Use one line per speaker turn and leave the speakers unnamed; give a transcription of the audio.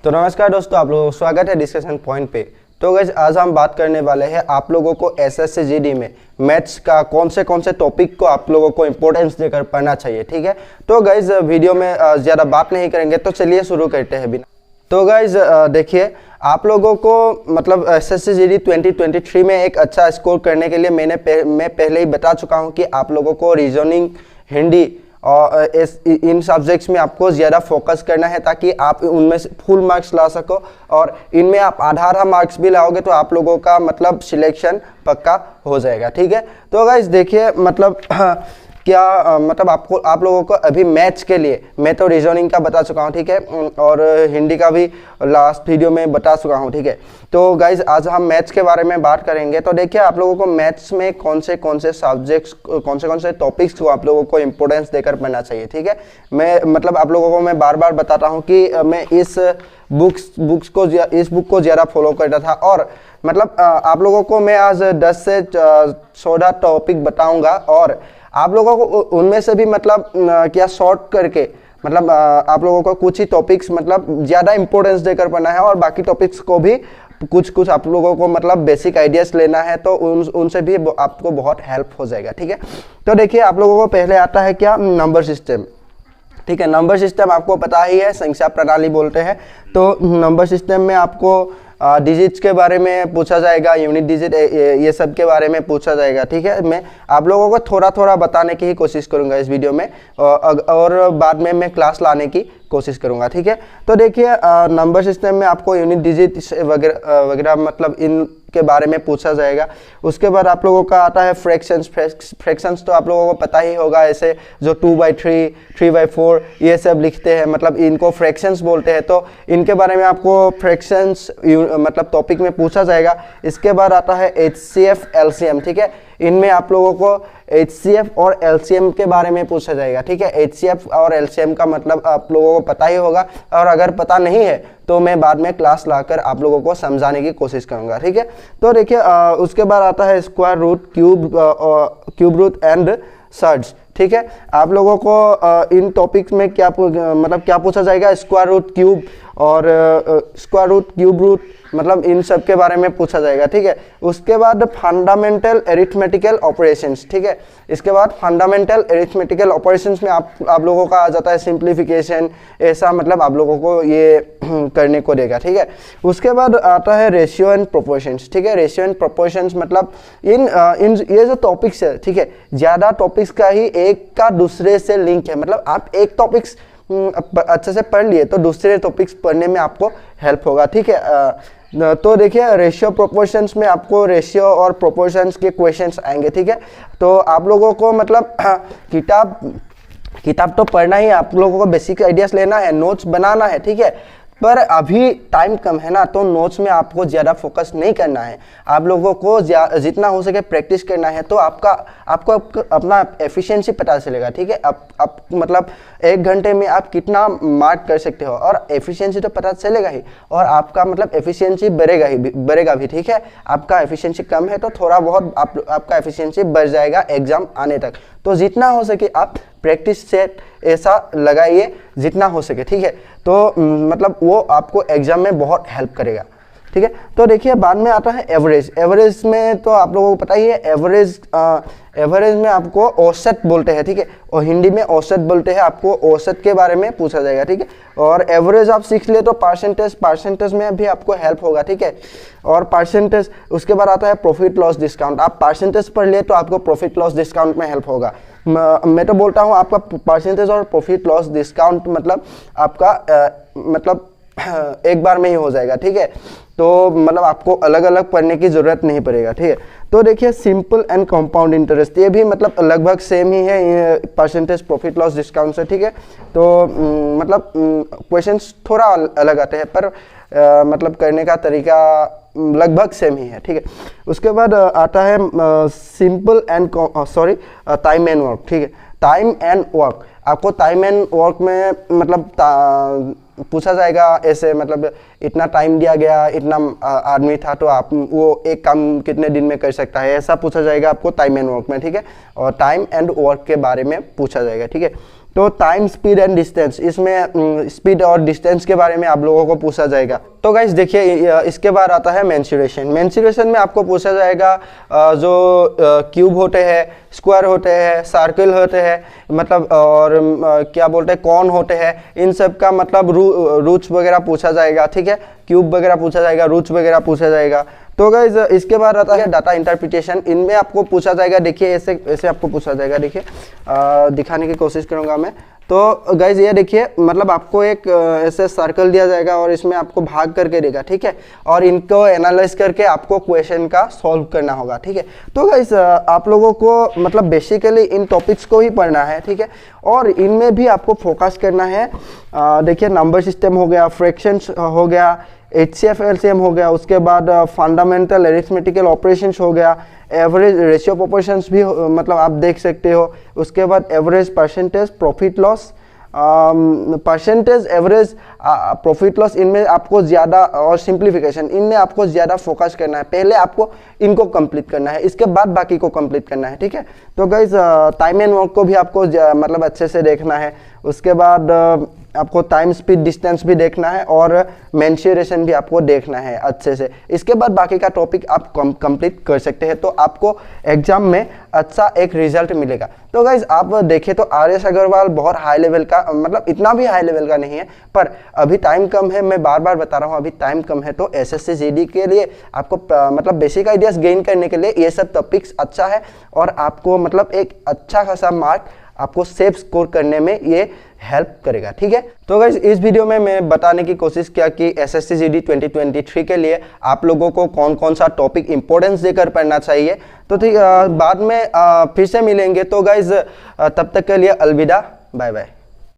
तो नमस्कार दोस्तों, आप लोगों का स्वागत है डिस्कशन पॉइंट पे। तो गाइस आज हम बात करने वाले हैं आप लोगों को एसएससी जीडी में मैथ्स का कौन से टॉपिक को आप लोगों को इंपॉर्टेंस देकर पढ़ना चाहिए। ठीक है, तो गाइस वीडियो में ज़्यादा बात नहीं करेंगे, तो चलिए शुरू करते हैं बिना। तो गाइस देखिए, आप लोगों को मतलब एसएससी जीडी 2023 में एक अच्छा स्कोर करने के लिए मैं पहले ही बता चुका हूं कि आप लोगों को रीजनिंग, हिंदी और इन सब्जेक्ट्स में आपको ज़्यादा फोकस करना है ताकि आप उनमें से फुल मार्क्स ला सको। और इनमें आप आधा मार्क्स भी लाओगे तो आप लोगों का मतलब सिलेक्शन पक्का हो जाएगा। ठीक है, तो गाइस देखिए मतलब क्या मतलब आप लोगों को अभी मैथ्स के लिए मैं तो रीजनिंग का बता चुका हूँ। ठीक है, और हिंदी का भी लास्ट वीडियो में बता चुका हूँ। ठीक है, तो गाइज आज हम मैथ्स के बारे में बात करेंगे। तो देखिए आप लोगों को मैथ्स में कौन से सब्जेक्ट्स, कौन से टॉपिक्स को आप लोगों को इंपॉर्टेंस देकर पढ़ना चाहिए। ठीक है, मैं मतलब आप लोगों को मैं बार बार बताता हूँ कि मैं इस बुक को ज़्यादा फॉलो करता था। और मतलब आप लोगों को मैं आज 10 से 14 टॉपिक बताऊँगा और आप लोगों को उनमें से भी मतलब क्या शॉर्ट करके मतलब आप लोगों को कुछ ही टॉपिक्स मतलब ज़्यादा इंपॉर्टेंस देकर पढ़ना है और बाकी टॉपिक्स को भी कुछ आप लोगों को मतलब बेसिक आइडियाज लेना है, तो उनसे भी आपको बहुत हेल्प हो जाएगा। ठीक है, तो देखिए आप लोगों को पहले आता है क्या, नंबर सिस्टम। ठीक है, नंबर सिस्टम आपको पता ही है, संख्या प्रणाली बोलते हैं। तो नंबर सिस्टम में आपको डिजिट्स के बारे में पूछा जाएगा, यूनिट डिजिट ये सब के बारे में पूछा जाएगा। ठीक है, मैं आप लोगों को थोड़ा थोड़ा बताने की ही कोशिश करूंगा इस वीडियो में और बाद में मैं क्लास लाने की कोशिश करूंगा। ठीक है, तो देखिए नंबर सिस्टम में आपको यूनिट डिजिट वगैरह वगैरह मतलब इन के बारे में पूछा जाएगा। उसके बाद आप लोगों का आता है फ्रैक्शंस तो आप लोगों को पता ही होगा, ऐसे जो 2/3, 3/4 ये सब लिखते हैं, मतलब इनको फ्रैक्शंस बोलते हैं। तो इनके बारे में आपको फ्रैक्शंस मतलब टॉपिक में पूछा जाएगा। इसके बाद आता है HCF, LCM। ठीक है, इनमें आप लोगों को HCF और LCM के बारे में पूछा जाएगा। ठीक है, HCF और LCM का मतलब आप लोगों को पता ही होगा, और अगर पता नहीं है तो मैं बाद में क्लास लाकर आप लोगों को समझाने की कोशिश करूंगा। ठीक है, तो देखिए उसके बाद आता है square root, cube root and surds. ठीक है, आप लोगों को इन टॉपिक्स में क्या मतलब क्या पूछा जाएगा, स्क्वायर रूट, क्यूब और स्क्वायर रूट, क्यूब रूट मतलब इन सब के बारे में पूछा जाएगा। ठीक है, उसके बाद फंडामेंटल एरिथमेटिकल ऑपरेशंस। ठीक है, इसके बाद फंडामेंटल एरिथमेटिकल ऑपरेशंस में आप लोगों का आ जाता है सिंप्लीफिकेशन, ऐसा मतलब आप लोगों को ये करने को देगा। ठीक है, उसके बाद आता है रेशियो एंड प्रोपोर्शंस। ठीक है, रेशियो एंड प्रोपोर्शंस मतलब इन ये जो टॉपिक्स है, ठीक है, ज़्यादा टॉपिक्स का ही एक का दूसरे से लिंक है। मतलब आप एक टॉपिक्स अच्छे से पढ़ लिए तो दूसरे टॉपिक्स पढ़ने में आपको हेल्प होगा। ठीक है, तो देखिए रेशियो प्रोपोर्शंस में आपको रेशियो और प्रोपोर्शंस के क्वेश्चंस आएंगे। ठीक है, तो आप लोगों को मतलब किताब तो पढ़ना ही, आप लोगों को बेसिक आइडियाज लेना है, नोट्स बनाना है। ठीक है, पर अभी टाइम कम है ना, तो नोट्स में आपको ज़्यादा फोकस नहीं करना है। आप लोगों को जितना हो सके प्रैक्टिस करना है, तो आपको अपना एफिशिएंसी पता चलेगा। ठीक है, आप मतलब 1 घंटे में आप कितना मार्क कर सकते हो, और एफिशिएंसी तो पता चलेगा ही, और आपका मतलब एफिशिएंसी बढ़ेगा भी। ठीक है, आपका एफिशिएंसी कम है तो थोड़ा बहुत आपका एफिशिएंसी बढ़ जाएगा एग्जाम आने तक। तो जितना हो सके आप प्रैक्टिस सेट ऐसा लगाइए जितना हो सके। ठीक है, तो मतलब वो आपको एग्जाम में बहुत हेल्प करेगा। ठीक है, तो देखिए बाद में आता है एवरेज। एवरेज में तो आप लोगों को पता ही है, एवरेज में आपको औसत बोलते हैं। ठीक है, और हिंदी में औसत बोलते हैं, आपको औसत के बारे में पूछा जाएगा। ठीक है, और एवरेज आप सीख ले तो परसेंटेज में भी आपको हेल्प होगा। ठीक है, और परसेंटेज, उसके बाद आता है प्रॉफिट लॉस डिस्काउंट। आप परसेंटेज पढ़ लिए तो आपको प्रॉफिट लॉस डिस्काउंट में हेल्प होगा। मैं तो बोलता हूँ आपका परसेंटेज और प्रॉफिट लॉस डिस्काउंट मतलब आपका मतलब एक बार में ही हो जाएगा। ठीक है, तो मतलब आपको अलग अलग पढ़ने की जरूरत नहीं पड़ेगा। ठीक है, तो देखिए सिंपल एंड कंपाउंड इंटरेस्ट, ये भी मतलब लगभग सेम ही है परसेंटेज प्रॉफिट लॉस डिस्काउंट से। ठीक है, तो मतलब क्वेश्चंस थोड़ा अलग आते हैं, पर मतलब करने का तरीका लगभग सेम ही है। ठीक है, उसके बाद आता है simple and time and work. ठीक है, टाइम एंड वर्क, आपको टाइम एंड वर्क में मतलब पूछा जाएगा ऐसे, मतलब इतना टाइम दिया गया, इतना आदमी था, तो आप वो एक काम कितने दिन में कर सकता है, ऐसा पूछा जाएगा आपको टाइम एंड वर्क में। ठीक है, और टाइम एंड वर्क के बारे में पूछा जाएगा। ठीक है, तो टाइम, स्पीड एंड डिस्टेंस, इसमें स्पीड और डिस्टेंस के बारे में आप लोगों को पूछा जाएगा। तो गाइस देखिए इसके बाद आता है मेंसुरेशन। मेंसुरेशन में आपको पूछा जाएगा जो क्यूब होते हैं, स्क्वायर होते हैं, सर्कल होते हैं, मतलब और क्या बोलते हैं कौन होते हैं, इन सब का मतलब रूट्स वगैरह पूछा जाएगा, ठीक है। क्यूब वगैरह पूछा जाएगा, रूट्स वगैरह पूछा जाएगा। तो गाइज इसके बाद आता है डाटा इंटरप्रिटेशन। इनमें आपको पूछा जाएगा, देखिए ऐसे ऐसे आपको पूछा जाएगा, देखिए दिखाने की कोशिश करूंगा मैं। तो गाइज ये देखिए, मतलब आपको एक ऐसे सर्कल दिया जाएगा और इसमें आपको भाग करके देगा, ठीक है, और इनको एनालाइज करके आपको क्वेश्चन का सॉल्व करना होगा, ठीक है। तो गाइज आप लोगों को मतलब बेसिकली इन टॉपिक्स को ही पढ़ना है, ठीक है, और इनमें भी आपको फोकस करना है। देखिए नंबर सिस्टम हो गया, फ्रैक्शंस हो गया, HCF LCM हो गया, उसके बाद फंडामेंटल अरिथमेटिकल ऑपरेशंस हो गया, एवरेज रेशियो प्रोपोर्शंस भी मतलब आप देख सकते हो। उसके बाद average percentage, profit loss, percentage, average, profit loss, इनमें आपको ज़्यादा, और सिंप्लीफिकेशन, इनमें आपको ज़्यादा फोकस करना है। पहले आपको इनको कंप्लीट करना है, इसके बाद बाकी को कंप्लीट करना है, ठीक है। तो गाइज टाइम एंड वर्क को भी आपको मतलब अच्छे से देखना है। उसके बाद आपको टाइम, स्पीड, डिस्टेंस भी देखना है और मेंसुरेशन भी आपको देखना है अच्छे से। इसके बाद बाकी का टॉपिक आप कंप्लीट कर सकते हैं, तो आपको एग्जाम में अच्छा एक रिजल्ट मिलेगा। तो गाइज आप देखें तो RS अग्रवाल बहुत हाई लेवल का, मतलब इतना भी हाई लेवल का नहीं है, पर अभी टाइम कम है, मैं बार बार बता रहा हूँ, अभी टाइम कम है। तो SSC GD के लिए आपको मतलब बेसिक आइडियाज गेन करने के लिए ये सब टॉपिक्स अच्छा है, और आपको मतलब एक अच्छा खासा मार्क आपको सेफ स्कोर करने में ये हेल्प करेगा, ठीक है। तो गाइस इस वीडियो में मैं बताने की कोशिश किया कि SSC GD 2023 के लिए आप लोगों को कौन कौन सा टॉपिक इंपॉर्टेंस देकर पढ़ना चाहिए। तो ठीक बाद में फिर से मिलेंगे। तो गाइस तब तक के लिए अलविदा, बाय बाय।